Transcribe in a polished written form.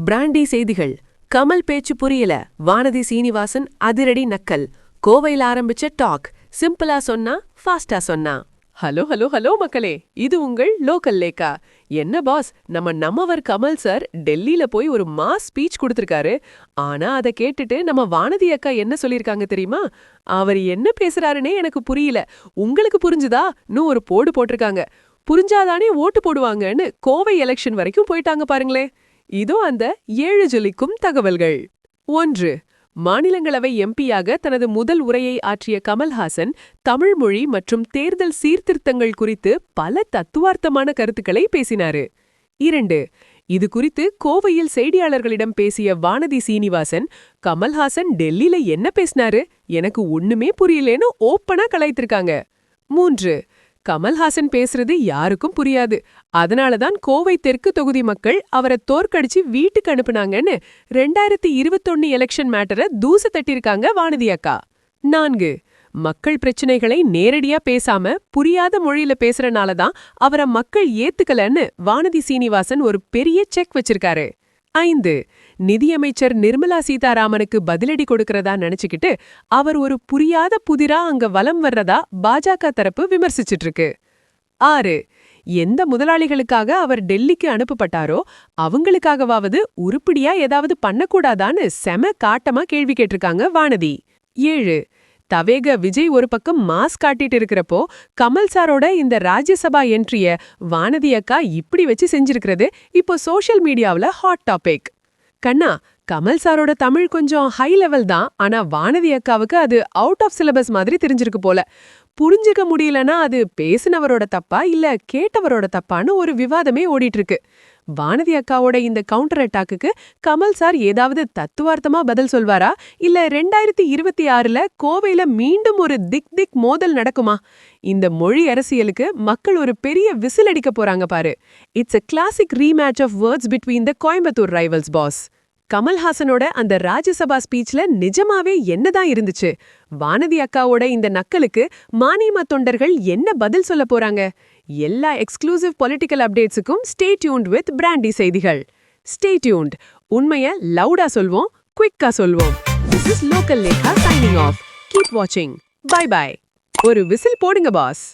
Brandy செய்திகள். கமல் பேச்சு புரியல, வானதி சீனிவாசன் அதிரடி நக்கல். கோவையில் ஆரம்பிச்ச டாக், சிம்பிளா சொன்னா ஃபாஸ்டா சொன்னா. ஹலோ ஹலோ ஹலோ மக்களே, இது உங்கள் லோக்கல் லேக்கா. என்ன பாஸ், நம்மவர் கமல் சார் டெல்லியில போய் ஒரு மாஸ் ஸ்பீச் கொடுத்திருக்காரு. ஆனா அதை கேட்டுட்டு நம்ம வானதி அக்கா என்ன சொல்லிருக்காங்க தெரியுமா? அவர் என்ன பேசுறாருன்னே எனக்கு புரியல. உங்களுக்கு புரிஞ்சுதா?ன்னு ஒரு போடு போட்டிருக்காங்க. புரிஞ்சாதானே ஓட்டு போடுவாங்கன்னு கோவை எலெக்ஷன் வரைக்கும் போயிட்டாங்க பாருங்களே. இதோ அந்த 7 ஜொலிக்கும் தகவல்கள். 1. மாநிலங்களவை எம்பியாக தனது முதல் உரையை ஆற்றிய கமல்ஹாசன் தமிழ் மொழி மற்றும் தேர்தல் சீர்திருத்தங்கள் குறித்து பல தத்துவார்த்தமான கருத்துக்களை பேசினாரு. 2. இது குறித்து கோவையில் செய்தியாளர்களிடம் பேசிய வானதி சீனிவாசன், கமல்ஹாசன் டெல்லியில என்ன பேசினாரு, எனக்கு ஒண்ணுமே புரியலேன்னு ஓப்பனா கலாய்த்திருக்காங்க. 3. கமல்ஹாசன் பேசுறது யாருக்கும் புரியாது, அதனாலதான் கோவை தெற்கு தொகுதி மக்கள் அவரை தோற்கடிச்சு வீட்டுக்கு அனுப்புனாங்கன்னு 2021 எலெக்ஷன் மேட்டரை தூசு தட்டிருக்காங்க வானதி அக்கா. 4. மக்கள் பிரச்சனைகளை நேரடியா பேசாம புரியாத மொழியில பேசுறனாலதான் அவரை மக்கள் ஏத்துக்கலன்னு வானதி சீனிவாசன் ஒரு பெரிய செக் வச்சிருக்காரு. 5. நிதியமைச்சர் நிர்மலா சீதாராமனுக்கு பதிலடி கொடுக்கறதா நினைச்சுக்கிட்டு அவர் ஒரு புரியாத புதிரா அங்க வலம் வர்றதா பாஜக தரப்பு விமர்சிச்சிட்டு இருக்கு. 6. எந்த முதலாளிகளுக்காக அவர் டெல்லிக்கு அனுப்பப்பட்டாரோ அவங்களுக்காகவாவது உருப்படியா ஏதாவது பண்ணக்கூடாதான்னு செம காட்டமா கேள்வி கேட்டிருக்காங்க வானதி. 7. தவேக விஜய் ஒரு பக்கம் மாஸ் காட்டிட்டு இருக்கிறப்போ கமல் சாரோட இந்த ராஜ்யசபா என்ட்ரிய வானதி அக்கா இப்படி வச்சு செஞ்சிருக்கிறது இப்போ சோஷியல் மீடியாவுல ஹாட் டாபிக். கண்ணா, கமல் சாரோட தமிழ் கொஞ்சம் ஹை லெவல் தான், ஆனா வானதி அக்காவுக்கு அது அவுட் ஆஃப் சிலபஸ் மாதிரி தெரிஞ்சிருக்கு போல. புரிஞ்சுக்க முடியலன்னா அது பேசினவரோட தப்பா இல்ல கேட்டவரோட தப்பான்னு ஒரு விவாதமே ஓடிட்டு இருக்கு. வானதி அக்காவோட இந்த கவுண்டர் அட்டாக்குக்கு கமல் சார் ஏதாவது தத்துவார்த்தமா பதில் சொல்வாரா, இல்ல 2026ல கோவையில மீண்டும் ஒரு திக் மோதல் நடக்குமா? இந்த மொழி அரசியலுக்கு மக்கள் ஒரு பெரிய விசில் அடிக்க போறாங்க பாரு. It's a classic rematch of words between the Coimbatore rivals pass. கமல்ஹாசனோட அந்த ராஜ்யசபா ஸ்பீச்ல நிஜமாவே என்னதான் இருந்துச்சு? வானதி அக்காவோட இந்த நக்கலுக்கு மானியமா தொண்டர்கள் என்ன பதில் சொல்ல போறாங்க? எல்லா எக்ஸ்க்ளூசிவ் பொலிட்டிக்கல் அப்டேட்ஸுக்கும் ஸ்டே டியூன்ட் வித் பிராண்டி செய்திகள். Stay tuned. உண்மைய லவுடா சொல்வோம், குவிக்கா சொல்வோம். திஸ் இஸ் லோக்கல் லேக்கா சைனிங் ஆஃப். கீப் வாட்சிங். Bye bye. ஒரு விசில் போடுங்க பாஸ்.